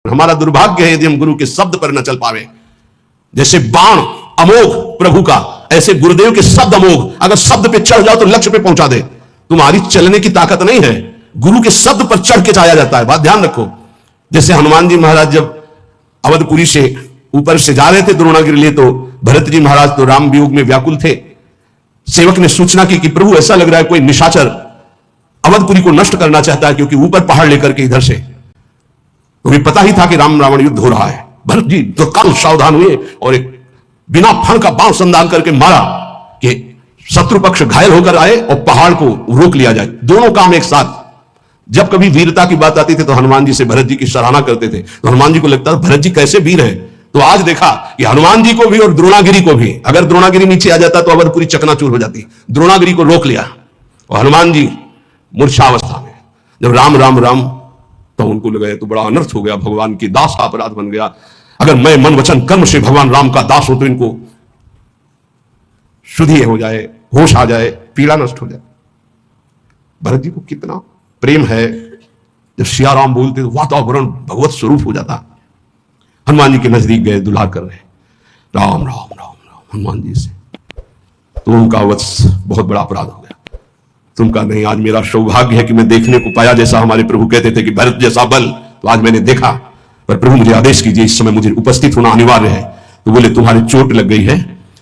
हमारा दुर्भाग्य है यदि हम गुरु के शब्द पर न चल पावे। जैसे बाण अमोघ प्रभु का, ऐसे गुरुदेव के शब्द अमोघ। अगर शब्द पे चढ़ जाओ तो लक्ष्य पे पहुंचा दे। तुम्हारी चलने की ताकत नहीं है, गुरु के शब्द पर चढ़ के जाया जाता है। बात ध्यान रखो। जैसे हनुमान जी महाराज जब अवधपुरी से ऊपर से जा रहे थे द्रोणागिरी लिए, तो भरत जी महाराज तो राम वियोग में व्याकुल थे। सेवक ने सूचना की कि प्रभु ऐसा लग रहा है कोई निशाचर अवधपुरी को नष्ट करना चाहता है, क्योंकि ऊपर पहाड़ लेकर के इधर से, तो पता ही था कि राम रावण युद्ध हो रहा है। भरत जी तो कल सावधान हुए और एक बिना फण का बाण संधान करके मारा कि शत्रु पक्ष घायल होकर आए और पहाड़ को रोक लिया जाए। दोनों काम एक साथ। जब कभी वीरता की बात आती थी तो हनुमान जी से भरत जी की सराहना करते थे, तो हनुमान जी को लगता था भरत जी कैसे वीर है। तो आज देखा कि हनुमान जी को भी और द्रोणागिरी को भी, अगर द्रोणागिरी नीचे आ जाता तो अवधपुरी चकनाचूर हो जाती। द्रोणागिरी को रोक लिया और हनुमान जी मूर्छावस्था में जब राम राम राम, तो उनको लगा तो बड़ा अनर्थ हो गया, भगवान की दास का अपराध बन गया। अगर मैं मन वचन कर्म से भगवान राम का दास हो तो इनको शुद्धि हो जाए, होश आ जाए, पीड़ा नष्ट हो जाए। भरत जी को कितना प्रेम है, जब सिया राम बोलते तो वातावरण भगवत स्वरूप हो जाता। हनुमान जी के नजदीक गए, दुल्हा कर रहे राम राम राम राम हनुमान जी से, तो उनका वत्स बहुत बड़ा अपराध हो गया। तुमका नहीं, आज मेरा सौभाग्य है कि मैं देखने को पाया, जैसा हमारे प्रभु कहते थे कि भरत जैसा बल, तो आज मैंने देखा। पर प्रभु मुझे आदेश कीजिए, इस समय मुझे उपस्थित होना अनिवार्य है। तो बोले तुम्हारी चोट लग गई है,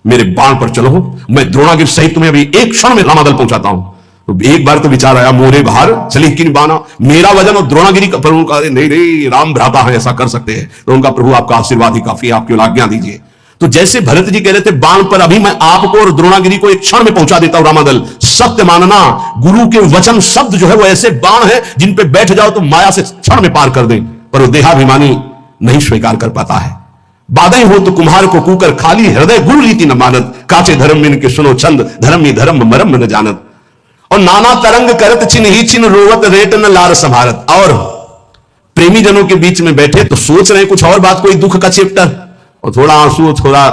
मेरे बाण पर चलो, मैं द्रोणागिरी सहित तुम्हें अभी एक क्षण में रामादल पहुंचाता हूं। तो एक बार तो विचार आया, मोरे बाहर चली किन बाना, मेरा वजन और द्रोणागिरी का। प्रभु का नहीं नहीं, राम भ्राता है, ऐसा कर सकते हैं। तो उनका प्रभु आपका आशीर्वाद ही काफी, आपकी आज्ञा दीजिए। तो जैसे भरत जी कह रहे थे बाण पर अभी मैं आपको और द्रोणागिरी को एक क्षण में पहुंचा देता हूं रामादल। सत्य मानना, गुरु के वचन शब्द जो है वो ऐसे बाण है जिन पे बैठ जाओ तो माया से क्षण में पार कर दें, पर वो देहाभिमानी नहीं स्वीकार कर पाता है। बाधे हो तो कुम्हार को कूकर, खाली हृदय गुरु रीति न मानत, काचे धर्म में इनके सुनो छंद, धर्म ही धर्म मरम न जानत। और नाना तरंग करत चिन्ह ही चिन्ह, रोवत रेट न लार संभारत। और प्रेमी जनों के बीच में बैठे तो सोच रहे कुछ और बात, कोई दुख का चैप्टर, और थोड़ा आंसू, थोड़ा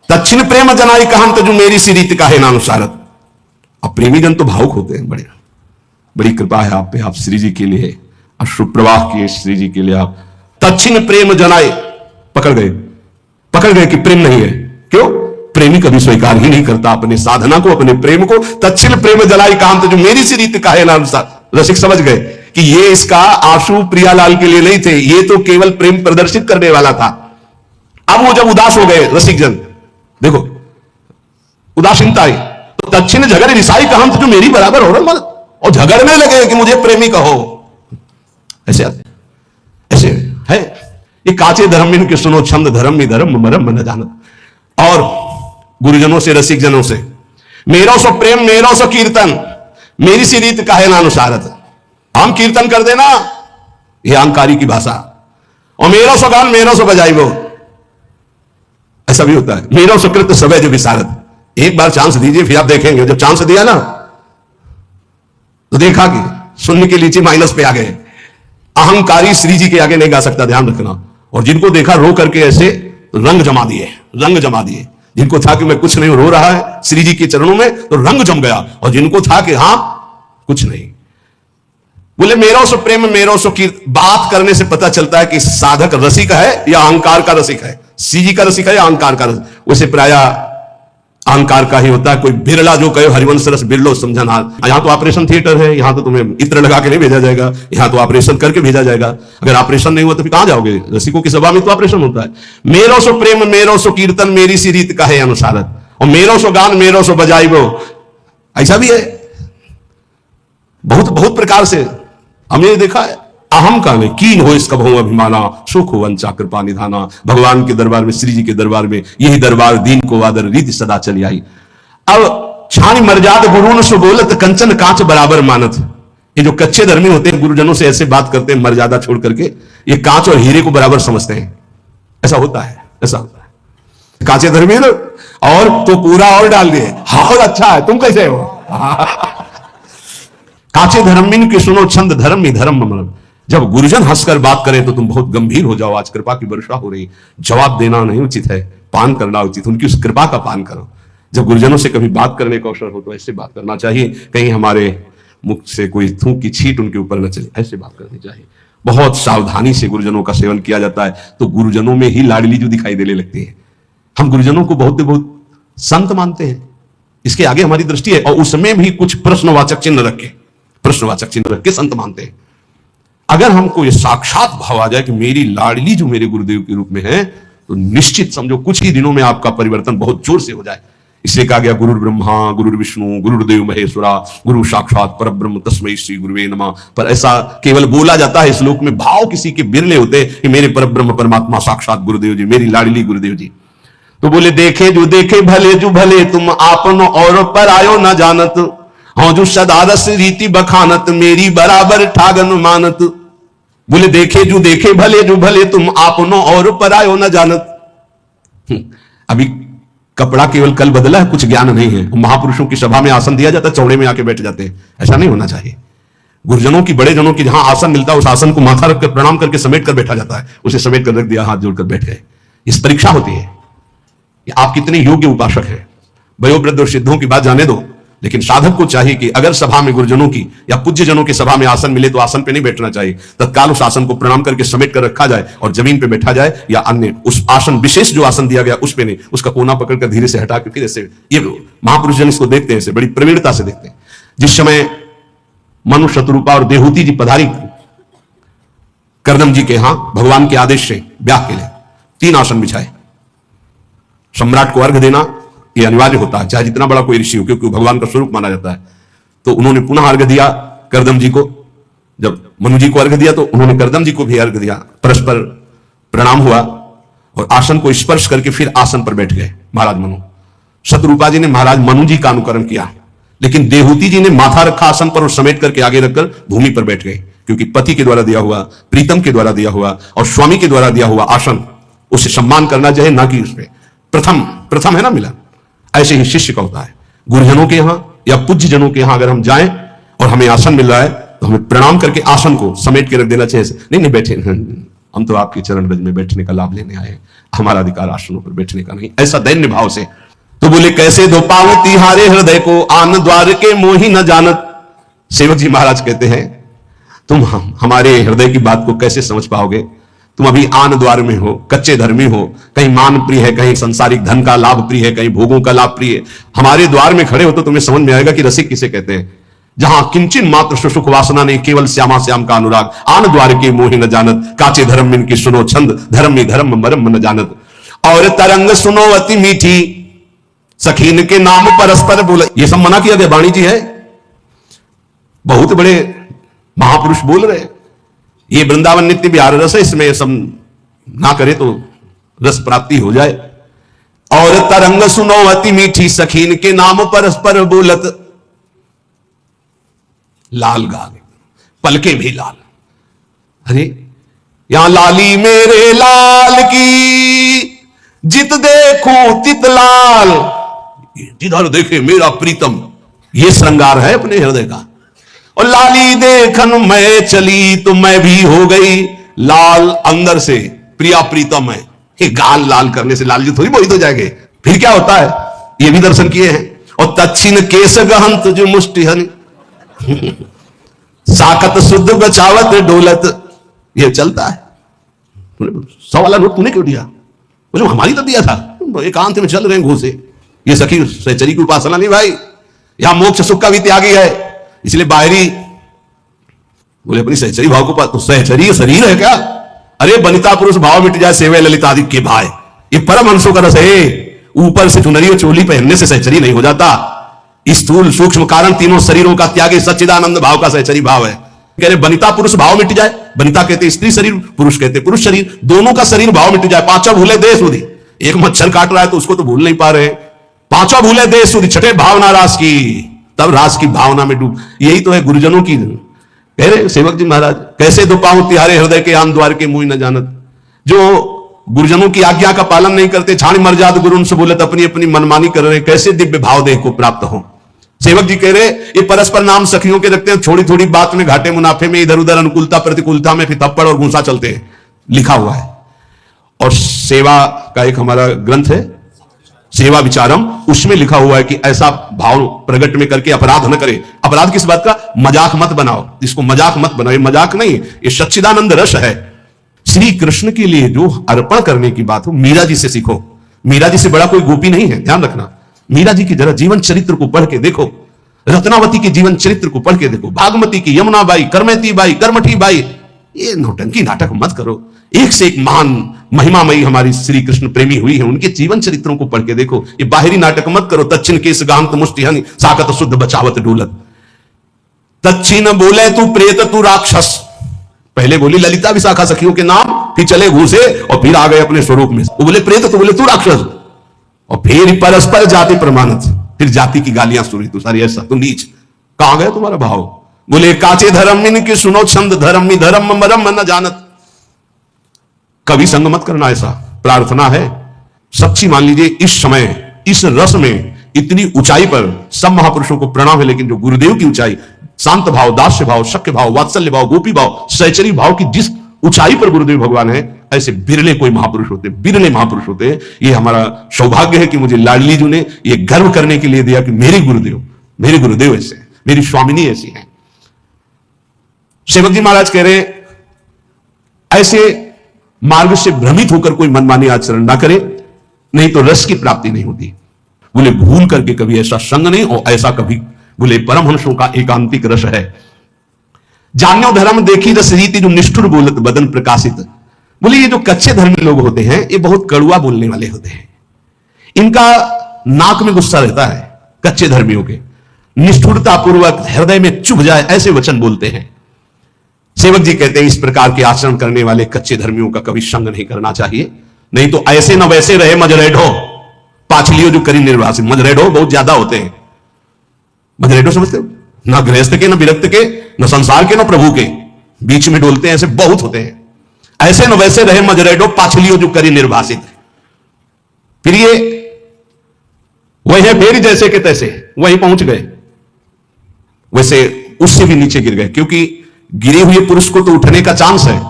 दक्षिण प्रेम जनाई कहन तो जो मेरी सी रीत का है नानुसारत। अब प्रेमी जन तो भावुक होते हैं, बड़े बड़ी कृपा है आप पे, आप श्री जी के लिए अश्रु प्रवाह किए, श्री जी के लिए आप दक्षिण प्रेम जनाए। पकड़ गए कि प्रेम नहीं है। क्यों? प्रेमी कभी स्वीकार ही नहीं करता अपने साधना को, अपने प्रेम को। दक्षिण प्रेम जलाई कांत जो मेरी सी रीत का है नानुसार। रसिक समझ गए कि ये इसका आंसू प्रियालाल के लिए नहीं थे, ये तो केवल प्रेम प्रदर्शित करने वाला था। अब वो जब उदास हो गए रसिक जन, देखो उदासीनता आई, तो दक्षिण झगड़े रिसाई का हम तो जो मेरी बराबर हो रहा, और झगड़ने लगे कि मुझे प्रेमी कहो। ऐसे है ये काचे धर्म में इनके सुनो छंद, धर्म ही धर्म मरम न जानत। और गुरुजनों से, रसिक जनों से, मेरो सो प्रेम मेरो सो कीर्तन, मेरी सी रीत काहे नानुसारत। हम कीर्तन कर देना, ये अहंकारी की भाषा, और मेरो सो गान मेरो सो बजाई वो, ऐसा भी होता है। मेरो सुकृत सबे जो विशारद। एक बार चांस दीजिए, फिर आप देखेंगे। जब चांस दिया ना तो देखा कि शून्य के नीचे माइनस पे आ गए। अहंकारी श्री जी के आगे नहीं गा सकता, ध्यान रखना। और जिनको देखा रो करके ऐसे रंग जमा दिए। जिनको था कि मैं कुछ नहीं, रो रहा है श्री जी के चरणों में, तो रंग जम गया। और जिनको था कि हां कुछ नहीं, बोले मेरो सो प्रेम मेरो सो कीर्त। बात करने से पता चलता है कि साधक रसिक है या अहंकार का रसिक है, श्री जी का रसिक है या अहंकार का रसिक। वैसे प्रायः अहंकार का ही होता है। कोई बिरला जो कहे हरिवंश रस बिरलो समझना। यहां तो ऑपरेशन थिएटर है, यहां तो तुम्हें इत्र लगा के नहीं भेजा जाएगा, यहां तो ऑपरेशन करके भेजा जाएगा। अगर ऑपरेशन नहीं हुआ तो फिर कहां जाओगे? रसिकों की सभा में तो ऑपरेशन होता है। मेरो सो प्रेम मेरो सो कीर्तन, मेरी सी रीत का है अनुसारत। और मेरो सो गान मेरो सो बजाई वो, ऐसा भी है। बहुत प्रकार से हमने देखा है। अहम का नहीं, कीन हो इसका बहु अभिमाना, सुख हो वंचा कृपा निधाना। भगवान के दरबार में, श्री जी के दरबार में, यही दरबार दीन को आदर रीति सदा चली आई। अब छानी मर्याद गुरुन सो बोलत, कंचन कांच बराबर मानत। ये जो कच्चे धर्मी होते हैं, गुरुजनों से ऐसे बात करते हैं मर्यादा छोड़ करके, ये कांच और हीरे को बराबर समझते हैं। ऐसा होता है। कांचे धर्मी ना, और तो पूरा और डाल दिए, और अच्छा है, तुम कैसे हो? कांचे धर्मीन के सुनो छंद, धर्म ही धर्म मरम। जब गुरुजन हंसकर बात करें तो तुम बहुत गंभीर हो जाओ। आज कृपा की वर्षा हो रही, जवाब देना नहीं उचित है, पान करना उचित। उनकी उस कृपा का पान करो। जब गुरुजनों से कभी बात करने का अवसर हो तो ऐसे बात करना चाहिए, कहीं हमारे मुख से कोई थूक की छींट उनके ऊपर न चले, ऐसे बात करनी चाहिए। बहुत सावधानी से गुरुजनों का सेवन किया जाता है, तो गुरुजनों में ही लाडली जो दिखाई देने लगती है। हम गुरुजनों को बहुत संत मानते हैं, इसके आगे हमारी दृष्टि है, और उसमें भी कुछ प्रश्नवाचक चिन्ह रख के संत मानते हैं। अगर हमको ये साक्षात भाव आ जाए कि मेरी लाडली जो मेरे गुरुदेव के रूप में है, तो निश्चित समझो कुछ ही दिनों में आपका परिवर्तन बहुत जोर से हो जाए। इसलिए कहा गया गुरु ब्रह्मा गुरु विष्णु गुरुदेव महेश्वरा गुरु साक्षात परब्रह्म तस्मै श्री गुरुवे नमः। पर ऐसा केवल बोला जाता है, श्लोक में भाव किसी के बिरले होते कि मेरे परब्रह्म परमात्मा साक्षात गुरुदेव जी, मेरी लाडली गुरुदेव जी। तो बोले देखे जो देखे भले जो भले, तुम आपन और पर आयो न जानत, हाँ जो सदारस रीति बखानत, मेरी बराबर ठागन मानत। बोले देखे जो देखे भले जो भले, तुम आपनो और पर आयो न जानत। अभी कपड़ा केवल कल बदला है, कुछ ज्ञान नहीं है। महापुरुषों की सभा में आसन दिया जाता है, चौड़े में आके बैठ जाते हैं, ऐसा नहीं होना चाहिए। गुरुजनों की, बड़े जनों की जहां आसन मिलता है, उस आसन को माथा रखकर प्रणाम करके समेट कर बैठा जाता है, उसे समेट कर रख दिया, हाथ जोड़कर बैठ गए। इस परीक्षा होती है कि आप कितने योग्य उपासक हैं। वयोवृद्ध और सिद्धों की बात जाने दो, लेकिन साधक को चाहिए कि अगर सभा में गुरुजनों की या पूज्य जनों की सभा में आसन मिले तो आसन पे नहीं बैठना चाहिए, तत्काल उस आसन को प्रणाम करके समेट कर रखा जाए और जमीन पे बैठा जाए, या अन्य उस आसन विशेष जो आसन दिया गया उस पे नहीं, उसका कोना पकड़कर धीरे से हटा के फिर ऐसे। ये महापुरुष जन इसको देखते हैं, इसे बड़ी प्रवीणता से देखते हैं। जिस समय मनु शत्रुपा और देहूति जी पधारी करदम जी के यहां भगवान के आदेश से ब्याह के लिए 3 आसन बिछाए। सम्राट को अर्घ देना यह अनिवार्य होता है, चाहे जितना बड़ा कोई ऋषि हो, क्योंकि भगवान का स्वरूप माना जाता है। तो उन्होंने पुनः अर्घ दिया करदम जी को। जब मनु जी को अर्घ दिया तो उन्होंने करदम जी को भी अर्घ दिया। परस्पर प्रणाम हुआ और आसन को स्पर्श करके फिर आसन पर बैठ गए महाराज मनु। शत्रुपा जी ने महाराज मनु जी का अनुकरण किया, लेकिन देहूति जी ने माथा रखा आसन पर और समेट करके आगे रखकर भूमि पर बैठ गए, क्योंकि पति के द्वारा दिया हुआ, प्रीतम के द्वारा दिया हुआ और स्वामी के द्वारा दिया हुआ आसन, उसे सम्मान करना चाहिए, ना कि उसमें प्रथम है ना मिलन। ऐसे ही शिष्य का होता है। गुरुजनों के यहां या पूज्य जनों के यहां अगर हम जाएं और हमें आसन मिल रहा है तो हमें प्रणाम करके आसन को समेट के रख देना चाहिए। नहीं बैठे, हम तो आपके चरण रज में बैठने का लाभ लेने आए हैं, हमारा अधिकार आसनों पर बैठने का नहीं, ऐसा दैन्य भाव से। तो बोले कैसे दो पाओ तिहारे हृदय को, आन द्वार के मोही न जानत। सेवक जी महाराज कहते हैं तुम हमारे हृदय की बात को कैसे समझ पाओगे? तुम अभी आन द्वार में हो, कच्चे धर्मी हो, कहीं मान प्रिय है, कहीं संसारिक धन का लाभ प्रिय है, कहीं भोगों का लाभ प्रिय है। हमारे द्वार में खड़े हो तो तुम्हें समझ में आएगा कि रसिक किसे कहते हैं। जहां किंचन मात्र सुख वासना नहीं, केवल श्यामा श्याम का अनुराग। आन द्वार के मोहि न जानत, काचे धर्म इनकी सुनो छंद, धर्म में धर्म मरम न जानत। और तरंग सुनो अति मीठी, सखीन के नाम परस्पर बोले। ये सब मना किया गया, वाणी जी है, बहुत बड़े महापुरुष बोल रहे हैं। ये वृंदावन नित्य विहार रस है, इसमें सब ना करे तो रस प्राप्ति हो जाए। और तरंग सुनो अति मीठी, सखीन के नाम परस्पर बोलत। लाल गाल, पलके भी लाल। अरे यहां लाली मेरे लाल की, जित देखूं तित लाल, जिधर देखे मेरा प्रीतम। ये श्रृंगार है अपने हृदय का। और लाली देखन मैं चली तो मैं भी हो गई लाल अंदर से, प्रिया प्रीतम है। ये गाल लाल करने से लाल जी थोड़ी मोहित हो जाएंगे, फिर क्या होता है ये भी दर्शन किए हैं। और तच्छिन केस गहंत जो मुष्टिहन, साकत शुद्ध बचावत डोलत, ये चलता है। 100 वाला नोट तूने क्यों दिया? बोले हमारी तो दिया था, एकांत में चल रहे हैं घूसे। ये सखी सहचरी की उपासना नहीं भाई, यहां मोक्ष सुख का भी त्यागी है, इसलिए बाहरी बोले अपनी सहचरी भाव को। तो सहचरी शरीर है क्या? अरे बनिता पुरुष भाव मिट जाए, सेवे ललिता आदि के भाई, ये परम हंसों का रस है। ऊपर से चुनरी और चोली पहनने से सहचरी नहीं हो जाता। स्थूल सूक्ष्म कारण तीनों शरीरों का त्यागी सच्चिदानंद भाव का सहचरी भाव है। कह रहे बनिता पुरुष भाव मिट जाए, बनिता कहते स्त्री शरीर, पुरुष कहते पुरुष शरीर, दोनों का शरीर भाव मिट जाए। 5 भूले देश सुधी, एक मच्छर काट रहा है तो उसको तो भूल नहीं पा रहे। 5 भूले देश सुधी, छठे भावना रास की, तब रास की भावना में डूब। यही तो है गुरुजनों की। कह रहे सेवक जी महाराज कैसे दो पाऊं तिहारे हृदय के, आन द्वार के मुंह न जानत। जो गुरुजनों की आज्ञा का पालन नहीं करते, छाण मर्याद गुरु उनसे बोलत, अपनी अपनी मनमानी कर रहे, कैसे दिव्य भाव देह को प्राप्त हो। सेवक जी कह रहे ये परस्पर नाम सखियों के रखते हैं, थोड़ी थोड़ी बात में घाटे मुनाफे में, इधर उधर अनुकूलता प्रतिकूलता में फिर थप्पड़ और घूंसा चलते हैं, लिखा हुआ है। और सेवा का एक हमारा ग्रंथ है सेवा विचारम, उसमें लिखा हुआ है कि ऐसा भाव प्रकट में करके अपराध न करे। अपराध किस बात का? मजाक मत बनाओ, इसको मजाक मत बनाओ। ये मजाक नहीं, ये सच्चिदानंद रस है। श्री कृष्ण के लिए जो अर्पण करने की बात हो, मीरा जी से सीखो। मीरा जी से बड़ा कोई गोपी नहीं है, ध्यान रखना। मीरा जी की जरा जीवन चरित्र को पढ़ के देखो, रत्नावती के जीवन चरित्र को पढ़ के देखो, भागमती की, यमुना बाई, करमेती बाई, करमठी बाई। ये नौटंकी नाटक मत करो। एक से एक महान महिमामयी हमारी श्री कृष्ण प्रेमी हुई है, उनके जीवन चरित्रों को पढ़ के देखो। ये बाहरी नाटक मत करो। तच्छिन केस गांत मुष्टिहनि साकत शुद्ध बचावत डोलत। तच्छिन बोले तू प्रेत तू राक्षस, पहले बोली ललिता विशाखा सखियों के नाम, फिर चले घूसे और फिर आ गए अपने स्वरूप में। वो बोले प्रेत तो बोले तू राक्षस, और फिर परस्पर जाति प्रमाणित, फिर जाति की गालियां सुनी तू सारी, ऐसा तू नीच। कहां गए तुम्हारा भाव? बोले काचे धर्म इनके सुनो छंद, धर्म धर्म मरम न जानत। कभी संग मत करना, ऐसा प्रार्थना है सच्ची। मान लीजिए इस समय इस रस में इतनी ऊंचाई पर सब महापुरुषों को प्रणाम है, लेकिन जो गुरुदेव की ऊंचाई, शांत भाव, दास्य भाव, शक्य भाव, वात्सल्य भाव, गोपी भाव, सहचरी भाव की जिस ऊंचाई पर गुरुदेव भगवान है, ऐसे बिरले कोई महापुरुष होते, बिरले महापुरुष होते। ये हमारा सौभाग्य है कि मुझे लाडली जी ने ये गर्व करने के लिए दिया कि मेरे गुरुदेव ऐसे, मेरी स्वामिनी ऐसी है। सेवक जी महाराज कह रहे ऐसे मार्ग से भ्रमित होकर कोई मनमानी आचरण ना करे, नहीं तो रस की प्राप्ति नहीं होती। बोले भूल करके कभी ऐसा संग नहीं, और ऐसा कभी बोले परमहंसों का एकांतिक रस है। जान्यो धर्म देखी रस रीति जो निष्ठुर बोलत बदन प्रकाशित। बोले ये जो कच्चे धर्मी लोग होते हैं, ये बहुत कड़वा बोलने वाले होते हैं। इनका नाक में गुस्सा रहता है, कच्चे धर्मियों के। निष्ठुरता पूर्वक हृदय में चुभ जाए ऐसे वचन बोलते हैं। सेवक जी कहते हैं इस प्रकार के आचरण करने वाले कच्चे धर्मियों का कभी संग नहीं करना चाहिए, नहीं तो ऐसे न वैसे रहे मजरेडो पाछलियों जो करी निर्वासित। मजरेडो बहुत ज्यादा होते हैं। मजरेडो समझते हो? ना गृहस्थ के, ना विरक्त के, न संसार के, न प्रभु के, बीच में डोलते हैं, ऐसे बहुत होते हैं। ऐसे न वैसे रहे मजरेडो पाछलियों जो करी निर्वासित। फिर ये वही है फेर जैसे के तैसे वहीं पहुंच गए, वैसे उससे भी नीचे गिर गए। क्योंकि गिरे हुए पुरुष को तो उठने का चांस है,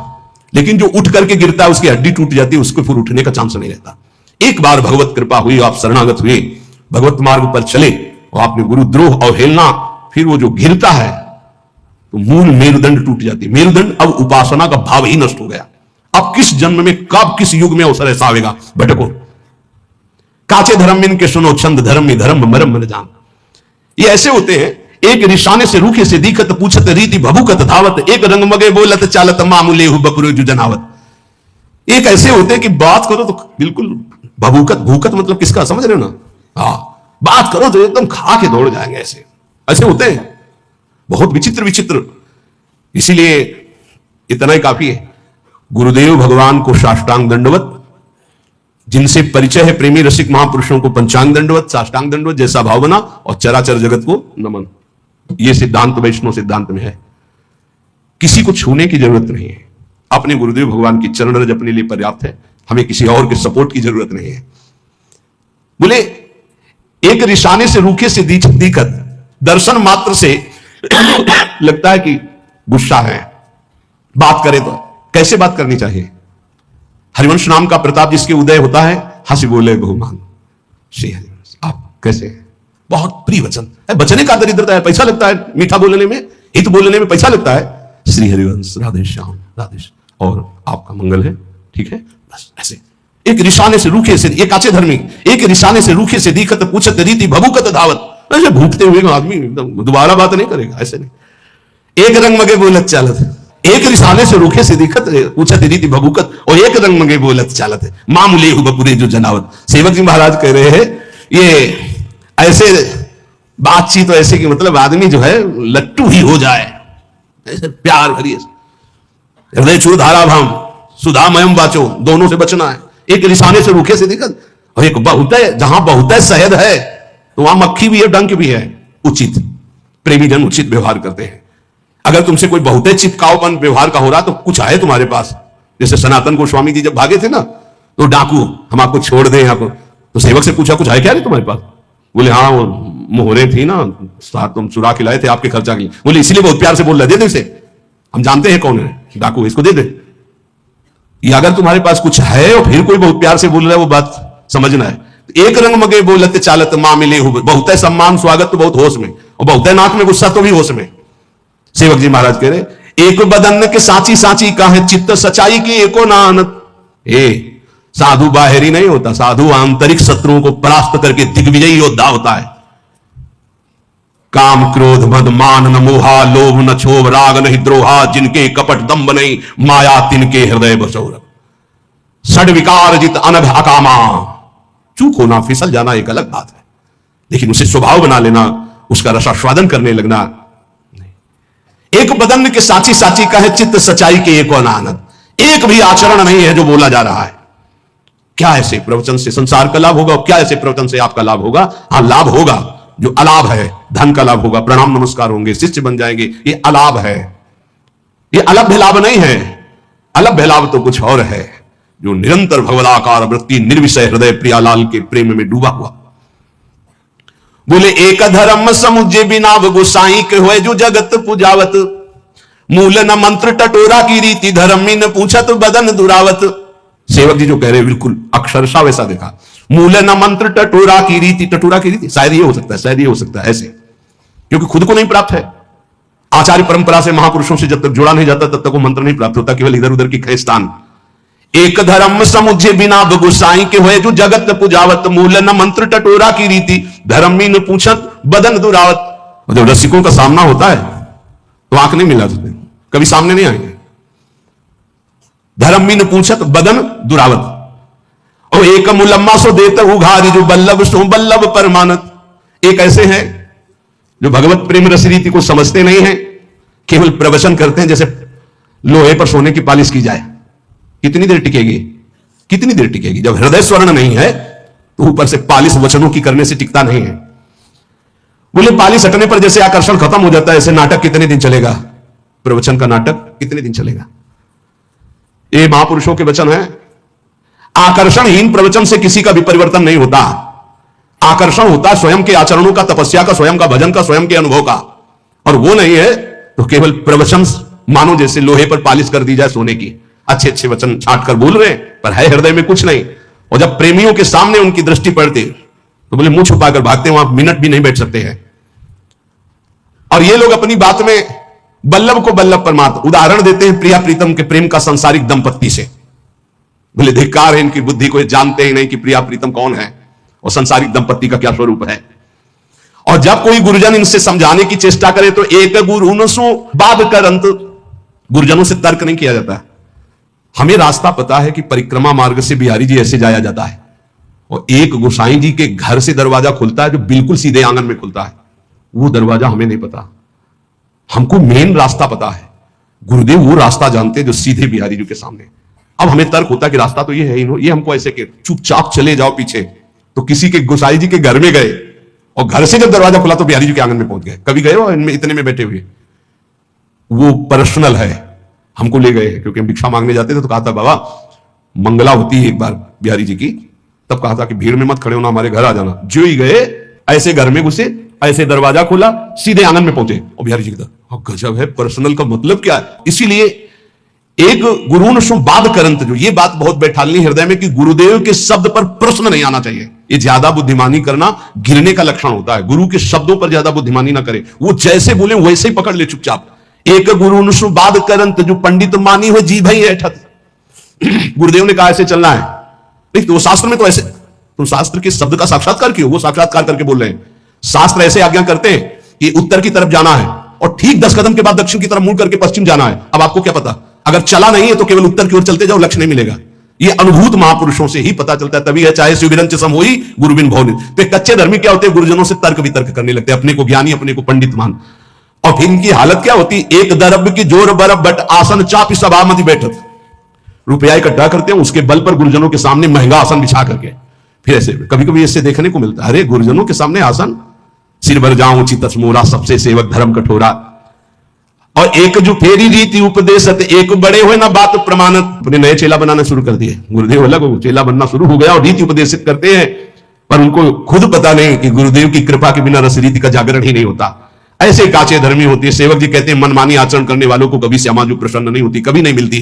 लेकिन जो उठ करके गिरता है उसकी हड्डी टूट जाती है, उसको फिर उठने का चांस नहीं रहता। एक बार भगवत कृपा हुई, आप शरणागत हुए, भगवत मार्ग पर चले और आपने गुरुद्रोह अवहेलना, फिर वो जो गिरता है तो मूल मेरुदंड टूट जाती है। मेरुदंड अब उपासना का भाव ही नष्ट हो गया। अब किस जन्म में, कब, किस युग में अवसर ऐसा आवेगा, भटको। काचे धर्म इनके सुनो छंद, धर्म मरम न जान। ये ऐसे होते हैं, एक रिशाने से रूखे से दीखत पूछत रीति भभुकत धावत, एक रंग मगे बोलत चालत मामूले बपुरे जनावत। एक ऐसे होते हैं कि बात करो तो बिल्कुल भभुकत, भूकत मतलब किसका समझ रहे हो ना? हाँ, बात करो तो एकदम खा के दौड़ जाएंगे। ऐसे होते हैं, बहुत विचित्र। इसीलिए इतना ही काफी है। गुरुदेव भगवान को साष्टांग दंडवत, जिनसे परिचय है प्रेमी रसिक महापुरुषों को पंचांग दंडवत, साष्टांग दंडवत जैसा भाव बना, और चराचर जगत को नमन। यह सिद्धांत वैष्णव सिद्धांत में है। किसी को छूने की जरूरत नहीं है, अपने गुरुदेव भगवान की चरण रज अपने लिए पर्याप्त है, हमें किसी और के सपोर्ट की जरूरत नहीं है। बोले एक रिशाने से रूखे से दीखत, दर्शन मात्र से लगता है कि गुस्सा है। बात करे तो कैसे बात करनी चाहिए? हरिवंश नाम का प्रताप जिसके उदय होता है, हंसी बोले बहुमान श्री हरिवंश। आप कैसे? बहुत प्रिय वचन है, बचने का दरिद्रता है, पैसा लगता है मीठा बोलने में, हित बोलने में पैसा लगता है। श्री हरिवंश, राधे श्याम, राधे, और आपका मंगल है, ठीक है, बस ऐसे। एक रिशाने से रूखे से, एक काचे धर्मी, एक रिशाने से रूखे से दीखत पूछत रीति भभुकत धावत। ऐसे भूखते हुए आदमी एकदम दोबारा बात नहीं करेगा, ऐसे नहीं। एक रंग मगे बोलत चालत, एक रिसाले से रूखे से दिखत पूछत रीति भभुकत, और एक रंग मगे बोलत चालत है मामूले बपुरे जो जनावत। सेवक जी महाराज कह रहे हैं ये ऐसे बातचीत, तो ऐसे कि मतलब आदमी जो है लट्टू ही हो जाए, ऐसे प्यार भरी हृदय चूर धारा भाम सुधामयम बाचो, दोनों से बचना है। एक रिसाने से रूखे से दिखत, और एक बहुत है, जहां बहुत है शहद है तो वहां मक्खी भी है, डंक भी है। उचित प्रेमी जन उचित व्यवहार करते हैं। अगर तुमसे कोई बहुत चिपकावपन व्यवहार का हो रहा तो कुछ है तुम्हारे पास। जैसे सनातन गोस्वामी जी जब भागे थे ना, तो डाकू हम आपको छोड़ दें आपको, तो सेवक से पूछा कुछ है क्या रे तुम्हारे पास? बोले हाँ वो मोहरे थी ना, साथ तुम चुरा के लाए थे आपके खर्चा के लिए। बोले इसीलिए बहुत प्यार से बोल रहे, दे दे इसे, हम जानते हैं कौन है डाकू, इसको दे दे। ये अगर तुम्हारे पास कुछ है और फिर कोई बहुत प्यार से बोल रहा है, वो बात समझना है। एक रंग मगे बोलत चालत मामिले हो, बहुत है सम्मान स्वागत तो बहुत होश में, और बहुत है नाक में गुस्सा तो भी होश में। सेवक जी महाराज कह रहे एक बदन के साची साची का है चित्त सच्चाई की एको नानत। साधु बाहरी नहीं होता, साधु आंतरिक शत्रुओं को परास्त करके दिग्विजयी योद्धा होता है। काम क्रोध मद मान न मोहा लोभ न क्षोभ राग नहीं द्रोहा, जिनके कपट दम्भ नहीं माया तिनके हृदय बसौर। षड विकार जित अनघ अकामा। चूक होना फिसल जाना एक अलग बात है, लेकिन उसे स्वभाव बना लेना, उसका रसास्वादन करने लगना नहीं। एक बदन के साची साची का है चित्त सच्चाई के एको नानत। एक भी आचरण नहीं है जो बोला जा रहा है। क्या ऐसे प्रवचन से संसार का लाभ होगा? क्या ऐसे प्रवचन से आपका लाभ होगा? हाँ, लाभ होगा। जो अलाभ है, धन का लाभ होगा, प्रणाम नमस्कार होंगे, शिष्य बन जाएंगे, ये अलाभ है। ये अलभ्य लाभ नहीं है। अलभ्य लाभ तो कुछ और है, जो निरंतर भगवदाकार वृत्ति निर्विषय हृदय प्रियालाल के प्रेम में डूबा हुआ। बोले एक धर्म समुझे बिना गोसाई के हुए जो जगत पुजावत। मूल न मंत्र टटोरा की रीति धर्म न पूछत बदन दुरावत। सेवक जी जो कह रहे हैं बिल्कुल अक्षरशः वैसा देखा। मूल न मंत्र टटोरा की रीति, टटोरा की रीति शायद ये हो सकता है, शायद ये हो सकता है ऐसे, क्योंकि खुद को नहीं प्राप्त है। आचार्य परंपरा से महापुरुषों से जब तक जुड़ा नहीं जाता तब तक वो मंत्र नहीं प्राप्त होता, केवल इधर उधर की खेस्तान। एक धर्म समुझे बिना गोसाई के हुए जो जगत पुजावत। मूल न मंत्र टटोरा की रीति धर्मी न पूछत बदन दुरावत। जब रसिकों का सामना होता है तो आंख नहीं मिला सकते, कभी सामने नहीं आएंगे। धर्मी न पूछत बदन दुरावत। और एक मुलम्मा सो देत उघारी जो बल्लभ सो बल्लभ परमानत। एक ऐसे हैं जो भगवत प्रेम रस रीति को समझते नहीं हैं, केवल प्रवचन करते हैं जैसे लोहे पर सोने की पालिश की जाए। कितनी देर टिकेगी? कितनी देर टिकेगी? जब हृदय स्वर्ण नहीं है तो ऊपर से पालिश वचनों की करने से टिकता नहीं है। बोले पालिश हटने पर जैसे आकर्षण खत्म हो जाता है, ऐसे नाटक कितने दिन चलेगा? प्रवचन का नाटक कितने दिन चलेगा? ये महापुरुषों के वचन है। आकर्षणहीन प्रवचन से किसी का भी परिवर्तन नहीं होता। आकर्षण होता स्वयं के आचरणों का, तपस्या का, स्वयं का भजन का, स्वयं के अनुभव का। और वो नहीं है तो केवल प्रवचन मानो जैसे लोहे पर पालिश कर दी जाए सोने की। अच्छे अच्छे वचन छाट कर बोल रहे हैं पर है हृदय में कुछ नहीं। और जब प्रेमियों के सामने उनकी दृष्टि पड़ती तो बोले मुंह छुपाकर भागते हैं, वहां मिनट भी नहीं बैठ सकते हैं। और ये लोग अपनी बात में बल्लभ को बल्लभ परमात्मा उदाहरण देते हैं प्रिया प्रीतम के प्रेम का सांसारिक दंपत्ति से। बोले धिक्कार है इनकी बुद्धि को, जानते ही नहीं कि प्रिया प्रीतम कौन है और सांसारिक दंपत्ति का क्या स्वरूप है। और जब कोई गुरुजन इनसे समझाने की चेष्टा करे तो एक गुरु न सो बाध कर अंत। गुरुजनों से तर्क नहीं किया जाता। हमें रास्ता पता है कि परिक्रमा मार्ग से बिहारी जी ऐसे जाया जाता है, और एक गोसाई जी के घर से दरवाजा खुलता है जो बिल्कुल सीधे आंगन में खुलता है। वो दरवाजा हमें नहीं पता, हमको मेन रास्ता पता है। गुरुदेव वो रास्ता जानते जो सीधे बिहारी जी के सामने। अब हमें तर्क होता है कि रास्ता तो ये है, ये हमको ऐसे के चुपचाप चले जाओ पीछे। तो किसी के गोसाई जी के घर में गए और घर से जब दरवाजा खुला तो बिहारी जी के आंगन में पहुंच गए। कभी गए हो इनमें इतने में बैठे हुए? वो पर्सनल है, हमको ले गए क्योंकि हम भिक्षा मांगने जाते थे तो कहा था बाबा मंगला होती है एक बार बिहारी जी की, तब कहा था कि भीड़ में मत खड़े होना, हमारे घर आ जाना। जो ही गए ऐसे घर में घुसे, ऐसे दरवाजा खोला, सीधे आंगन में पहुंचे और बिहारी जी की तरफ। गजब है, पर्सनल का मतलब क्या है? इसीलिए एक गुरु न सो बाध करंत, जो ये बात बहुत बैठालनी हृदय में कि गुरुदेव के शब्द पर प्रश्न नहीं आना चाहिए। ये ज्यादा बुद्धिमानी करना गिरने का लक्षण होता है। गुरु के शब्दों पर ज्यादा बुद्धिमानी ना करे, वो जैसे बोले वैसे ही पकड़ ले चुपचाप। एक गुरु न सो बाध करंत जो पंडित मानी हो जी भाई ऐठत। गुरुदेव ने कहा ऐसे चलना है, नहीं तो वो शास्त्र में तो ऐसे, तुम शास्त्र के शब्द का साक्षात्कार क्यों? वो साक्षात्कार करके बोल रहे हैं। शास्त्र ऐसे आज्ञा करते हैं कि उत्तर की तरफ जाना है और ठीक 10 कदम के बाद दक्षिण की तरफ मुड़ करके पश्चिम जाना है। अब आपको क्या पता? अगर चला नहीं है तो केवल उत्तर की ओर चलते जाओ, लक्ष्य नहीं मिलेगा। ये अनुभूत महापुरुषों से ही पता चलता है। तभी है चाहे शिविरंच सम होई गुरुबिन भौनि। तो कच्चे धर्मी क्या होते हैं? गुरुजनों से तर्क वितर्क करने लगते हैं, अपने को ज्ञानी, अपने को पंडित मान। और फिर इनकी हालत क्या होती? एक दरब की जोर बरब बट आसन चाप सभा मति बैठत। रुपया इकट्ठा करते हैं, उसके बल पर गुरुजनों के सामने महंगा आसन बिछा करके फिर ऐसे कभी कभी ऐसे देखने को मिलता है। अरे गुरुजनों के सामने आसन, सिर भर जाऊं चितस मोरा, सबसे सेवक धर्म कठोरा। और एक जो फेरी रीति उपदेशत एक बड़े हुए ना बात प्रमाणत। अपने नए चेला बनाना शुरू कर दिए, गुरुदेव अलग हो, चेला बनना शुरू हो गया और रीति उपदेशित करते हैं, पर उनको खुद पता नहीं कि गुरुदेव की कृपा के बिना रस रीति का जागरण ही नहीं होता। ऐसे काचे धर्मी होती है। सेवक जी कहते हैं मनमानी आचरण करने वालों को कभी श्यामाजू प्रसन्न नहीं होती, कभी नहीं मिलती।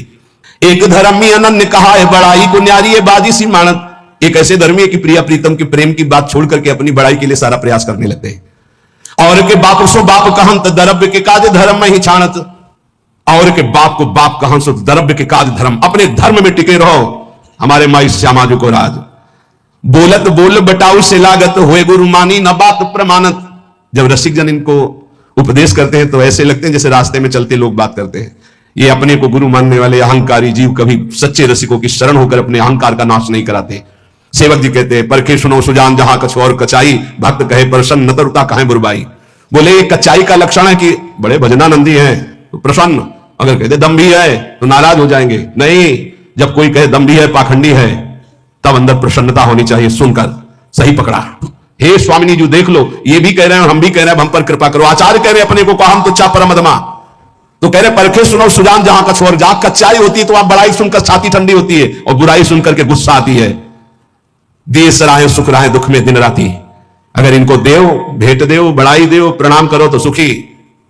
एक धर्मी अनन्य कहा है बड़ाई को न्यारी है बाजी सी मानत। एक ऐसे धर्मी है कि प्रिया प्रीतम के प्रेम की बात छोड़ करके अपनी बड़ाई के लिए सारा प्रयास करने लगते हैं। और के बाप सो बाप कहंत द्रव्य के काज धर्म में ही छाणत। और के बाप को बाप कहं सो द्रव्य के काज धर्म, अपने धर्म में टिके रहो। हमारे माई श्यामाजू को राज बोलत बोल बटाऊ से लागत हुए गुरु मानी न बात प्रमाणत। जब रसिक जन इनको उपदेश करते हैं तो ऐसे लगते हैं जैसे रास्ते में चलते लोग बात करते हैं। ये अपने को गुरु मानने वाले अहंकारी जीव कभी सच्चे रसिकों की शरण होकर अपने अहंकार का नाश नहीं कराते। सेवक जी कहते हैं परखे सुनो सुजान जहां कछु और कचाई, भक्त कहे प्रसन्न नतरुता कहे बुरबाई। बोले ये कच्चाई का लक्षण है कि बड़े भजनानंदी हैं तो प्रसन्न, अगर कहते दम्भी है तो नाराज हो जाएंगे। नहीं, जब कोई कहे दम्भी है पाखंडी है तब अंदर प्रसन्नता होनी चाहिए। सुनकर सही पकड़ा। हे स्वामिनी जी देख लो, ये भी कह रहे हैं हम भी कह रहे हैं, हम पर कृपा करो। आचार्य कह रहे हैं अपने को कहा हम तो चा परमदमा, तो कह रहे परखे सुनो सुजान जहां कछु और, जहां कच्चाई होती है तो आप बड़ाई सुनकर छाती ठंडी होती है और बुराई सुनकर के गुस्सा आती है। दिए सराहे सुख रहे दुख में दिन राती। अगर इनको देव भेंट देव बड़ाई देव प्रणाम करो तो सुखी,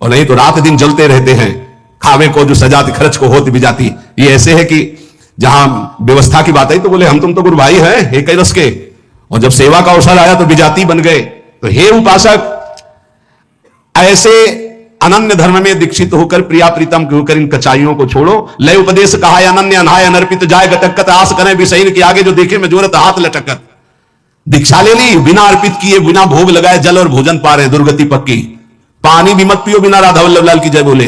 और नहीं तो रात दिन जलते रहते हैं। खावे को जो सजाती खर्च को होती भी जाती। ये ऐसे है कि जहां व्यवस्था की बात आई तो बोले हम तुम तो गुरु भाई हैं एक ही रस के, और जब सेवा का अवसर आया तो विजाती बन गए। तो हे उपासक, ऐसे अनन्य धर्म में दीक्षित होकर प्रिया प्रीतम होकर इन कचाइयों को छोड़ो। लय उपदेश कहा अनन्य अनाय अनर्पित जाय गटकत, आस करें विषयन के आगे जो देखे में जोरत हाथ लटकत। दीक्षा ले ली, बिना अर्पित किए बिना भोग लगाए जल और भोजन पा रहे, दुर्गति पक्की। पानी भी मत पियो बिना राधा वल्लभ लाल की जय बोले।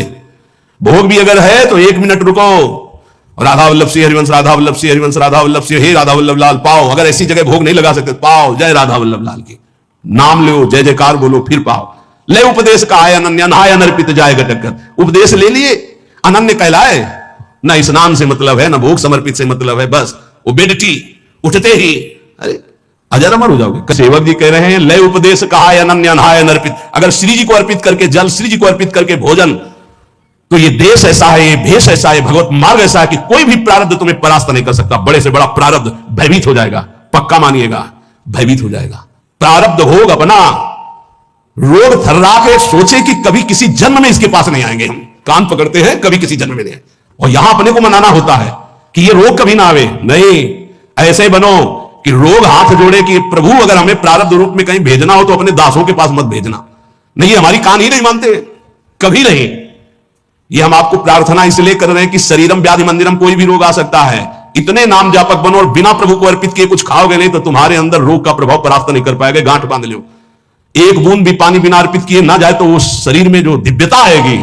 भोग भी अगर है तो 1 मिनट रुको, राधा वल्लभ सिंह हरिवंश राधा वल्लभ सिंह हरिवंश राधा वल्लभ सिंह हे राधा वल्लभ लाल पाओ। अगर ऐसी जगह भोग नहीं लगा सकते पाओ जय राधा वल्लभ लाल की, नाम लो जय जयकार बोलो फिर पाओ। ले उपदेश का है अनन्य अनाय अनर्पित जाय गटकत। उपदेश ले लिए, अनन्य कहलाए, न स्नान से मतलब है न भोग समर्पित से मतलब है। बस वो बेडटी उठते ही अरे अजर अमर हो जाओगे। सेवक जी कह रहे हैं लय उपदेश कहा है अनन्य अनाय अनर्पित। अगर श्री जी को अर्पित करके जल, श्री जी को अर्पित करके भोजन, तो ये देश ऐसा है, ये भेष ऐसा है, भगवत मार्ग ऐसा है कि कोई भी प्रारब्ध तुम्हें परास्त नहीं कर सकता। बड़े से बड़ा प्रारब्ध भयभीत हो जाएगा, पक्का मानिएगा, भयभीत हो जाएगा। प्रारब्ध भोग अपना रोग थर्रा के सोचे कि कभी किसी जन्म में इसके पास नहीं आएंगे। हम कान पकड़ते हैं कभी किसी जन्म में नहीं, और यहां अपने को मनाना होता है कि ये रोग कभी ना आवे। नहीं, ऐसे बनो कि रोग हाथ जोड़े कि प्रभु अगर हमें प्रारब्ध रूप में कहीं भेजना हो तो अपने दासों के पास मत भेजना। नहीं, हमारी कान ही नहीं मानते, कभी नहीं। ये हम आपको प्रार्थना इसलिए कर रहे हैं कि शरीरम व्याधि मंदिरम, कोई भी रोग आ सकता है। इतने नाम जापक बनो और बिना प्रभु को अर्पित किए कुछ खाओगे नहीं तो तुम्हारे अंदर रोग का प्रभाव परास्त नहीं कर पाएगा। गांठ बांध लो, एक बूंद भी पानी बिना अर्पित किए ना जाए तो वो शरीर में जो दिव्यता आएगी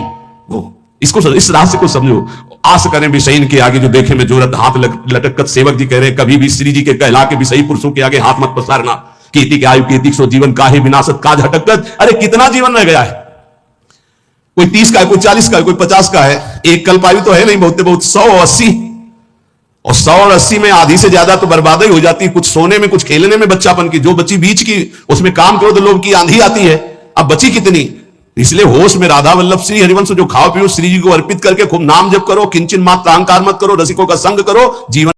वो, इसको इस रहस्य को समझो। आस करें विषयन के आगे जो देखे में जोरत हाथ लटकत। सेवक जी कह रहे हैं कभी भी श्री जी के कहला के विषयी पुरुषों के आगे हाथ मत पसारना। कीर्ति के आयु कीर्ति सो जीवन काहे विनाशत काज हटकत। अरे कितना जीवन रह गया है, कोई 30 का है, कोई 40 का है, कोई 50 का है। एक कल्पायु तो है नहीं, बहुत बहुत 100 और 80, और 100 और 80 में आधी से ज्यादा तो बर्बादी हो जाती है। कुछ सोने में कुछ खेलने में बच्चापन की, जो बची बीच की उसमें काम करो तो लोग की आंधी आती है। अब बची कितनी, इसलिए होश में राधा वल्लभ श्री हरिवंश जो खाओ पियो श्री जी को अर्पित करके खूब नाम जप करो। किंचन मात्र अहंकार मत करो, रसिकों का संग करो, जीवन